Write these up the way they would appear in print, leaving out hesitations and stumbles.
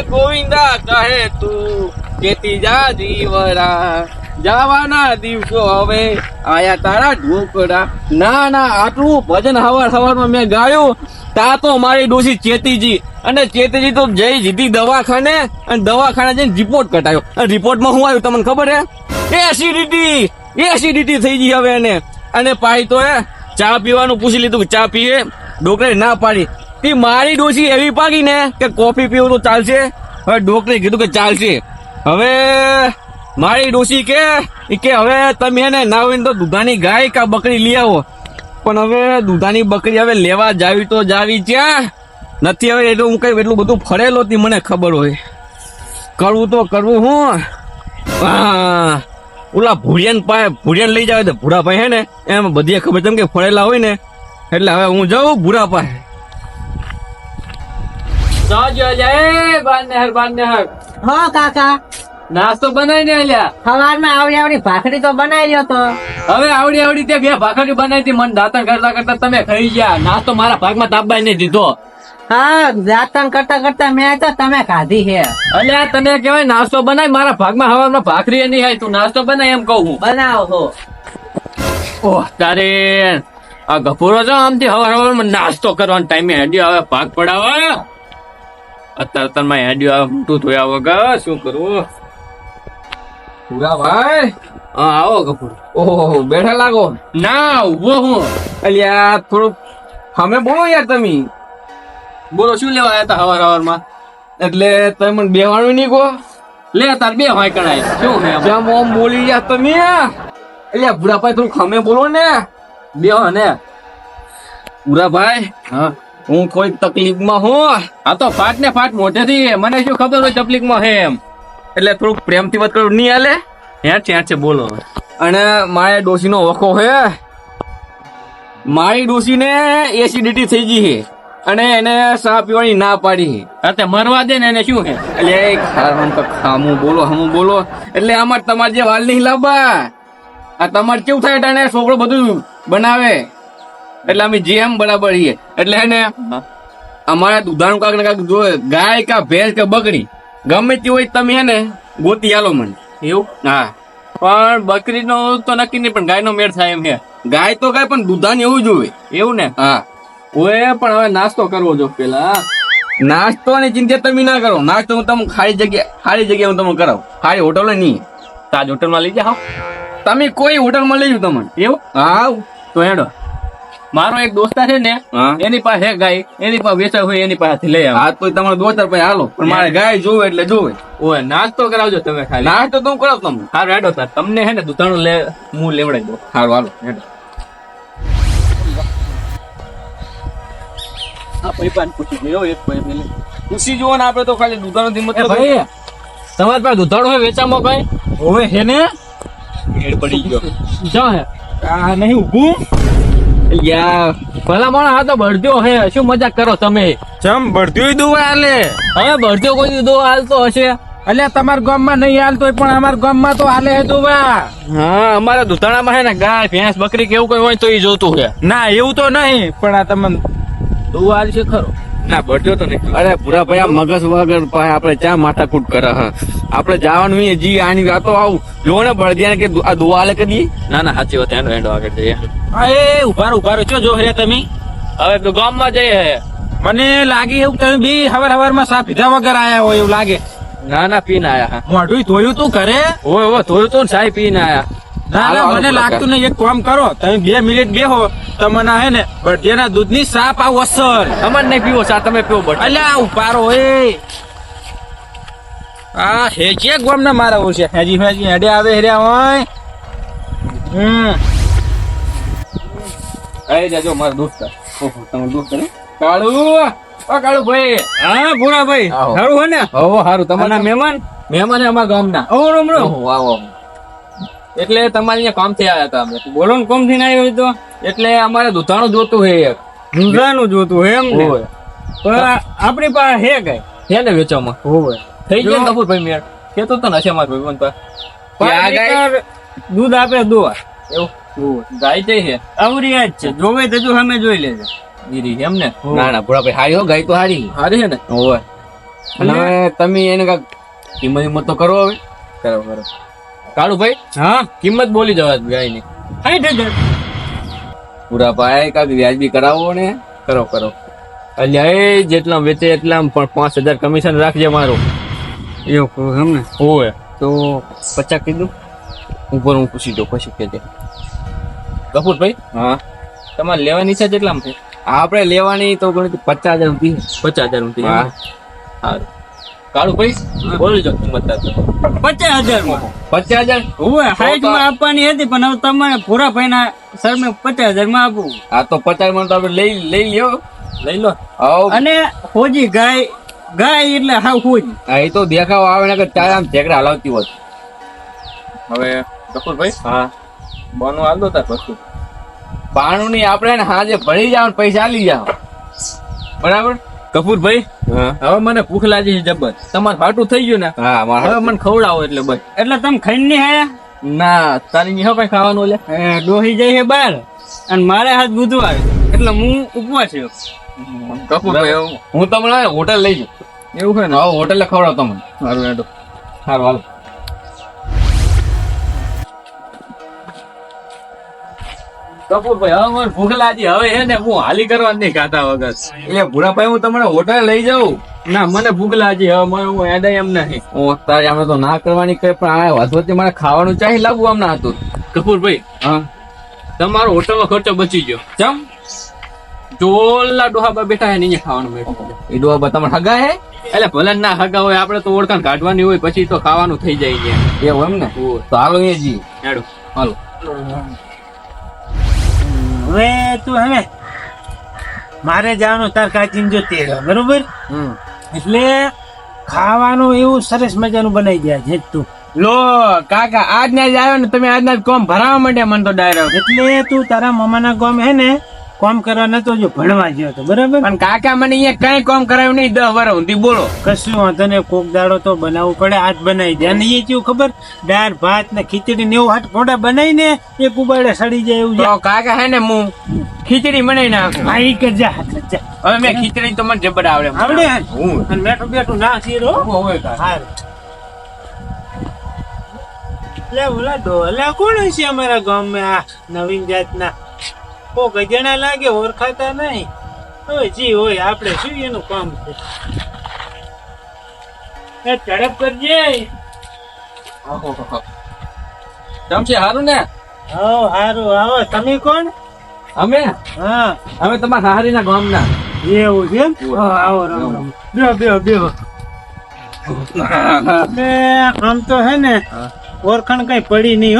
ગોવિંદા કહે તું કેતી જા જીવરા, જવાના દિવસો હવે આયા તારા ઢોકળા. ના આટલું ભજન સવારમાં મેં ગાયું તા તો મારી ડોશી ચેતીજી, અને ચેતીજી તો જઈ જીધી દવાખાને, અને દવાખાને જઈને રિપોર્ટ કઢાયો. અને રિપોર્ટમાં શું આવ્યું તમને ખબર હે? એસિડિટી થઈ ગઈ હવે એને. અને પાઈ તો ચા પીવાનું પૂછી લીધું કે ચા પીએ, ડોક્ટરે ના પાડી. તે મારી ડોશી એવી પાકી ને કે કોફી પીવું તો ચાલશે. હવે ડોક્ટરે કીધું કે ચાલશે. હવે મારી ડોશી કે હવે તમે એને ના હોય તો દૂધાની ગાય કા બકરી લઈ આવો. પણ હવે દૂધાની બકરી હવે લેવા જાવી તો જાવી ક્યાં નથી. હવે એટલું હું કઈ એટલું બધું ફરેલો હતી મને ખબર હોય. કરવું તો કરવું હું ઓલા ભૂરિયાન લઈ જાવ તો ભૂરા ભાઈ હે ને એમ બધી ખબર તેમ કે ફરેલા હોય ને, એટલે હવે હું જાઉં ભૂરા પાસે. હા કાકા, નાસ્તો બનાવીને આલ્યા. સવારમાં આવડી ભાખરી તો બનાવી લ્યો તો. હવે આવડી તે બે ભાખરી બનાવી હતી, મન દાંતણ કરતા તમે ખાઈ ગયા. નાસ્તો મારા ભાગમાં તાબા નહીં દીધો. હા, દાંતણ કરતા મેં તો તમે ખાધી છે. અલ્યા તને કેવાય નાસ્તો બનાવી, મારા ભાગમાં હવામાં ભાખરી નહીં આવી. તું નાસ્તો બનાય એમ કહું હું. બનાવો. ઓહ તારે આ ગફુરો છો આમથી હવારમાં નાસ્તો કરવાનો ટાઈમે હેડ્યો હવે ભાગ પડાવે. અત્યારે તમે હેડ્યો આવે મોટું થયા વગર શું કરવું? પૂરા ભાઈ હા આવો ગફુર. ઓહો બેઠા લાગો. ના ઉભો હું. અલ્યા થોડુંક અમે બોલો યાર તમે. બોલો શું લેવા આવ્યા હતા હવારમાં? એટલે તમે મને બેવાનું નહીં કહો. લે તાર બે હોય કણાય શું હે જેમ ઓમ બોલી ગયા તમે. એટલે ભૂરાભાઈ થોડું ખમે બોલો ને. બે ને ભૂરાભાઈ. હા હું કોઈ તકલીફમાં હું. આ તો ફાટ ને ફાટ મોઢેથી મને શું ખબર હોય તકલીફમાં હે એમ. એટલે થોડુંક પ્રેમથી વાત કરું નહીં હાલે. હેઠ છે બોલો. અને મારે ડોશી નો વખો હે. મારી ડોશી ને એસિડિટી થઈ ગઈ છે અને એને ચા પીવાની ના પાડી. અરે મરવા દે ને એને શું છે? એટલે ખામું બોલો. એટલે આમાં તમારે જે વાલ નહીં લાવવા. આ તમારે કેવું થાય એટલે છોકરો બધું બનાવે એટલે અમે જેમ બરાબર છીએ. એટલે એને અમારા દૂધાનું કાંક ને કાંક જોવે, ગાય કા ભેંસ કે બકરી ગમે તે હોય તમે હે ને ગોતી આલો મને. એવું? હા પણ બકરી નો તો નક્કી નહીં, પણ ગાય નો મેળ થાય એમ છે. ગાય તો ગાય પણ દૂધાની એવું જોવે. એવું ને? હા ઓએ પણ હવે નાસ્તો કરવો જો પેલા. નાસ્તોની ચિંતા તમે ના કરો. નાસ્તો હું તમને સારી જગ્યાએ હું તમને કરાવું. સારી હોટલ નહીં. તાજ હોટલમાં લઈ જાઓ. તમે કોઈ હોટલમાં લઈ જાઓ તમને. એવું? હા તો હેડો. મારો એક દોસ્તાર છે ને એની પાસે ગાય, એની પાસે વેચાય હોય એની પાસેથી લઈ આવો. હા તો તમારો દોસ્તાર પાસે હાલો, પણ મારે ગાય જોવે એટલે જોવે. ઓય નાસ્તો કરાવજો તમે ખાલી. નાસ્તો તો હું કરાવ તમને. સારું હેડો તાર. તમને હે ને દૂધાણું હું લેવડાવી દઉં. સારું હાલો હેડો. પૂછી જુઓ ને આપડે તો ખાલી દૂધાણું થી મતલબ. ભાઈ તમારે પાસે દૂધાણું હોય વેચામાં કઈ હવે હે ને? પડી ગયો ક્યાં હે? આ નહીં ઉભું યાર. ભલા માણસ આ તો બળદ્યો હે. શું મજાક કરો તમે? ચમ બળદ્યો દોવા હાલે? હવે બળદ્યો કોઈ દોવા હાલતો હશે? એટલે તમારા ગામમાં નહીં હાલતો પણ અમારા ગામમાં તો હાલે હે દોવા. હા અમારા દૂધાણામાં હે ને ગાય ભેંસ બકરી કેવું કઈ હોય તો એ જોતું છે. ના એવું તો નહીં, પણ આ તમને દોવા હાલ છે ખરો? ના બળદ્યો તો નહીં. અરે ભૂરા ભાઈ આ મગજ વગર આપડે ચા માથાકૂટ કરે. આપડે જવાનું જી આની વાતો આવું જો ને બળદિયા કે આ દોવા હાલે કરી. ના સાચી વાત. હેન્ડો આગળ જઈએ. એ ઉભારો છો જો હે તમે? હવે તો ગામમાં જઈએ. મને લાગે એવું તમે બી હવારમાં સા પીધા વગર આયા હોય એવું લાગે. ના પીને આયા. મોઢું ધોયું તું ઘરે? હોય ધોયું તું ચાય પીને આયા. ના મને લાગતું નહીં. એક કામ કરો તમે 2 મિનિટ બેહો. તમને હે ને બળદિયાના દૂધની સા પાવ અસર. તમારે નહીં પીવો સા, તમે પીવો બળ. અલ્યા ઉભારો એ આ હેજે ગોમ ના મારા ઓછે હેજી હેડે આવે હેર્યા હોય. આઈ જાજો મારા દોસ્ત. ઓહો તમારો દોસ્ત ને કાળુ. ઓ કાળુ ભાઈ. હા ભૂરા ભાઈ સારું હે ને? હો સારું. તમારા મહેમાન અમારા ગામના. આવો. એટલે તમારે અહીંયા કામ થી આવ્યા હતા અમે. બોલો ને કામ થી આવ્યો તો? એટલે અમારે દૂધાણું જોતું હે. એક દૂધાણું જોતું હે એમ ને? પણ આપણી પાસે હે કઈ હે ને વેચવામાં? હોય થઈ ગયો કપૂરભાઈ મેળ. કેતો તો ને હશે મારો ભાઈબંધ પર આ ગાય દૂધ આપે દોવા એવું ગાય જઈ છે આવરી યાદ છે જોવે તો જો અમે જોઈ લેજો ગીરી એમ ને ના ના ભૂરા ભાઈ હારી હો ગાય તો હારી સારી છે ને ઓવે અને હવે તમે એને કાંઈક કિંમત તો કરો હવે કરો કરો કાળુ ભાઈ હા કિંમત બોલી જવા ગાયની 60,000 ભૂરા ભાઈ કાંઈક વ્યાજબી કરાવો ને કરો કરો અલ્યા એ જેટલા વેચે એટલા પણ 5,000 કમિશન રાખજે મારું એવું કહું એમ ને ઓય તો 50 કીધું ઉપર હું પૂછી દઉં પછી કહેજે કપૂરભાઈ હા તમારે લેવાની ઈચ્છા કેટલામાં છે આપણે લેવાની તો ગણતરી 50,000 રૂપિયા 50,000 રૂપિયા હા સારું કાળુભાઈ બોલી જાઓ કિંમત તાર 50,000 માં 50,000 ઓવે 60 માં આપવાની હતી પણ હવે તમારે પૂરા ભાઈના સરને 50,000 માં આપવું આ તો 50 માં તો આપણે લઈ લ્યો લઈ લો આવ અને હોજી ગાય એટલે હાવ હોજી આ એ તો દેખાવ આવે ને કે ચાર આમ ઠેકડા હલાવતી હોત હવે કપૂરભાઈ હા બોનું હાલ દો તાર વસ્તુ પાણું ની આપણે ને હાજે ભરી જાવ ને પૈસા આલી જાવ બરાબર કપૂરભાઈ હા હવે મને ભૂખ લાગી છે જબર તમારે ફાટું થઈ ગયું ને હા હવે મારા મને ખવડાવો એટલે બસ એટલે તમે ખાઈને નહીં આયા ના તારી ની કઈ ખાવાનું લે ડોહી જાય છે બહાર અને મારે હાથ બુધવાર એટલે હું ઉપવાસ છું કપૂરભાઈ હું તમને હોટલ લઈ જાઉં એવું છે ને હા હોટલ ખવડાવ તમને સારું હેડો સારું હાલો કપૂરભાઈ હવે મને ભૂખ લાગી હવે હે ને હું હાલી કરવા નહીં ખાતા વગર એટલે ભૂરાભાઈ હું તમને હોટલ લઈ જાઉં ના મને ભૂખ લાગી હવે મને હું હેડે એમ નહીં હું તારે અમે તો ના કરવાની કઈ પણ આ વધવતી મારે ખાવાનું ચાહી લાવવું આમ ના હતું કપૂરભાઈ હા તમારો હોટલનો ખર્ચો બચી ગયો ચમ ચોલા ડોહાબા બેઠા હે ને અહીંયા ખાવાનું બેઠું એ ડોહા તમને હગા હે એટલે ભલે ના હગા હોય આપણે તો ઓળખાણ કાઢવાની હોય પછી તો ખાવાનું થઈ જાય છે એવું એમ ને તો હાલો એ જી હેડો હાલો હવે તું હવે મારે જવાનું તાર કાચીને જો તેલ બરોબર એટલે ખાવાનું એવું સરસ મજાનું બનાવી દે છે તું લો કાકા આજ ના જ આવ્યો ને તમે આજ ના જ કોમ ભરાવા માંડ્યા મને તો ડાયરેક્ટ એટલે તું તારા મામાના ગામ હે ને કોમ કરવા નતો જો ભણવા ગયો તો બરાબર પણ કાકા મને અહીંયા કઈ કોમ કરાયું નહીં 10 વર્ષ સુધી બોલો કશું વાંધો ને કોક દાડો તો બનાવવું પડે આજ બનાવી દે અને એ કેવું ખબર દાળ ભાત ને ખીચડી ને એવું હાથ ફોટા બનાવીને એક ઉબાડે સડી જાય એવું તો કાકા હે ને હું ખીચડી બનાવી નાખું હા ઈ કરજા હવે મેં ખીચડી તો મને જબર આવડે આવડે હું અને બેઠું બેઠું ના શીરો હોય કાકા હારું લે ઓલા ડોલા કોણ છે અમારા ગામમાં આ નવીન જાતના કોક અજાણા લાગે ઓળખાતા નહીં હવે જી હોય આપણે શું એનું કામ છે એ ઝડપ કરજે જમશે સારું ને હો હારું આવો તમે કોણ અમે હા અમે તમારા હારીના ગામના એવું છે એમ? હો, આવો રામ રામ બેહો બે આમ તો હે ને ઓળખાણ કઈ પડી નહીં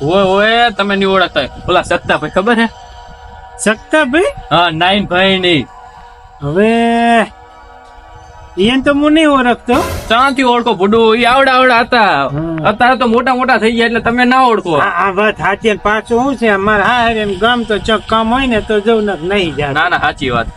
હો ઓય તમે નહીં ઓળખતા ઓલા સત્તા ભાઈ ખબર હે શકતા ભાઈ હા 9 ભાઈ નહીં હવે એને તો હું નહીં ઓળખતો ચાંથી ઓળખો ભૂડું ઈ આવડા હતા અત્યારે તો મોટા મોટા થઈ ગયા એટલે તમે ના ઓળખો આ વાત સાચી અને પાછું શું છે અમારે હા ગામ તો ચક કામ હોય ને તો જવું ને નહીં જાય ના ના સાચી વાત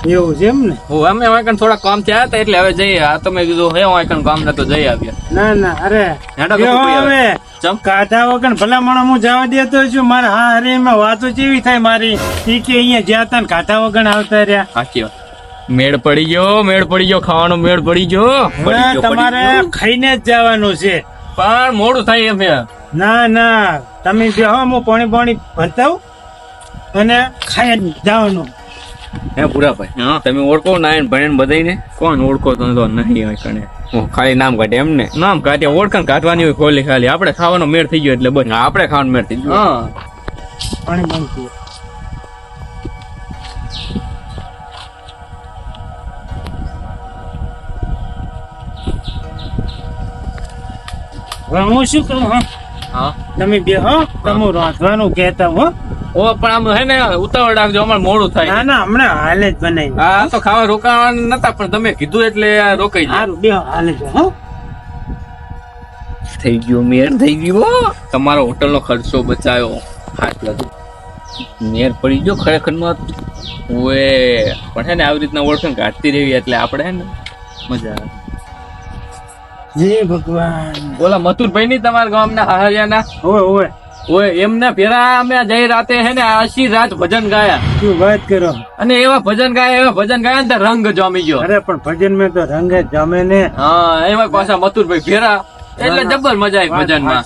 એવું છે એમ ને હું અમે વાંકણ થોડા કામ થયા હતા એટલે હવે જઈએ આ તમે કીધું હે વાંકણ કામ ને તો જઈ આવ્યા ના ના અરે હેડો જો કપૂર હવે ચમ કાઢા વગર ભલામણ હું જવા દેતો છું મારે હા અરે એમાં વાતો કેવી થાય મારી ઈ કે અહીંયા જ્યાં તા ને કાઢા વગર આવતા રહ્યા સાચી વાત મેળ પડી ગયો ખાવાનો મેળ પડી ગયો હવે તમારે ખાઈને જ જવાનું છે પણ મોડું થાય એમ હે ના ના તમે બેહો હું પાણી ભરતાવ અને ખાઈ જ જવાનું હે ભૂરાભાઈ તમે ઓળખો નાયણ ભણેન બધાઈને કોણ ઓળખો તો નહીં હોય કણે ખાલી નામ કાઢે એમ ને નામ કાઢે ઓળખાણ કાઢવાની હોય ખોલી ખાલી આપણે ખાવાનો મેળ થઈ ગયો એટલે બસ આપણે ખાવાનું મેળતી હા પાણી બંધ કર. હવે હું શું કરું હા તમે બેહો તમે રાંધવાનું કહેતા હો ઓ પણ આમ હે ને ઉતાવળ રાખજો અમારે મોડું થાય ના ના હમણાં હાલે જ બનાવી હા તો ખાવા રોકાવાના નતા પણ તમે કીધું એટલે આ રોકાઈ જાય સારું બેહો હાલે જ હો થઈ ગયો મેળ થઈ ગયો તમારો હોટલનો ખર્ચો બચાવ્યો મેળ પડી ગયો ખરેખર માં ઓએ પણ હે ને આવી રીતના ઓળખાણ કાઢતી રહેવી એટલે આપણે હે ને મજા આવે જય ભગવાન. ઓલા મથુરભાઈ ની તમારા ગામના હાહરિયાના ઓય ઓય ઓય એમના ભેરા અમે જઈ રાતે હે ને આશી રાત ભજન ગાયા શું વાત કરો. અને એવા ભજન ગાયા ને તો રંગ જામી ગયો. અરે પણ ભજન માં તો રંગ જ જમે ને. હા એમાં પાછા મથુરભાઈ ભેરા એટલે જબર મજા આવી ભજન માં.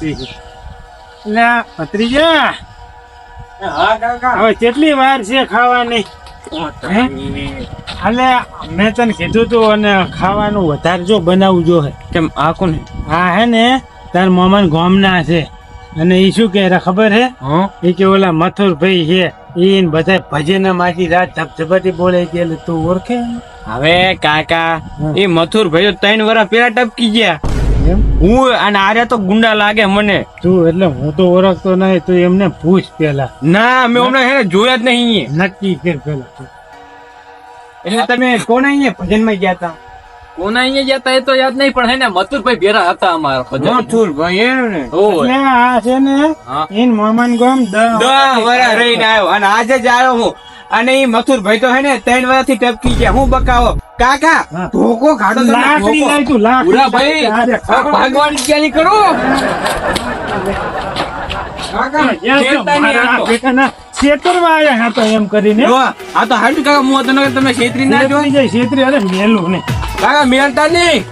એટલે આ ભત્રીજા હા કાકા હવે કેટલી વાર છે ખાવાની? હે? એટલે મેં તને કીધું તું અને ખાવાનું વધારે જો બનાવવું જો હે. કેમ આ કોને હા હે ને તાર મામા ગામના છે અને ઈ શું કે ખબર હે? હા ઈ કે ઓલા મથુરભાઈ છે ઈ બધા ભજન માંથી રાત ધબધબાટી બોલે છે એટલે તું ઓળખે હવે કાકા એ મથુર ભાઈઓ 3 વર્ષ પેલા ટપકી ગયા. એમ? હું અને આર્યા તો ગુંડા લાગે મને. તું એટલે હું તો ઓળખતો નહીં તું એમને પૂછ પેલા ના મેં હમણાં હે ને જોયા જ નહીં. નક્કી કર પેલા. એટલે તમે કોને અહીંયા ભજન માં ગયા હતા? કોના અહીંયા જતા એ તો યાદ નહીં પણ હે ને મથુરભાઈ ભેરા હતા અમારા ભજન. મથુર ભાઈ એમ ને ઓય. એટલે આ છે ને હા. ઈન મામાન ગામ 10 વર્ષ રહીને આવ્યો અને આજે જ આવ્યો હું. અને એ મથુર ભાઈ તો હે ને 3 વર્ષ થી ટપકી ગયા. હું બકાવો કાકા હા. ધોકો કાઢો તમે, લાકડી ધોકો. લાય તું લાકડી. પૂરા ભાઈ આ ભાગવાની ક્યાં કરો કાકા જ્યાં તો ખેંચતા નહીં મારા આ તો. બેટાના છેતરવા આયા હતા એમ કરીને જો, આ તો હાડું કાકા હું હતો ને તમે છેતરી ના જો. છેતરી જાય છેતરી અરે મેલું ને કાકા મેલતા નહીં.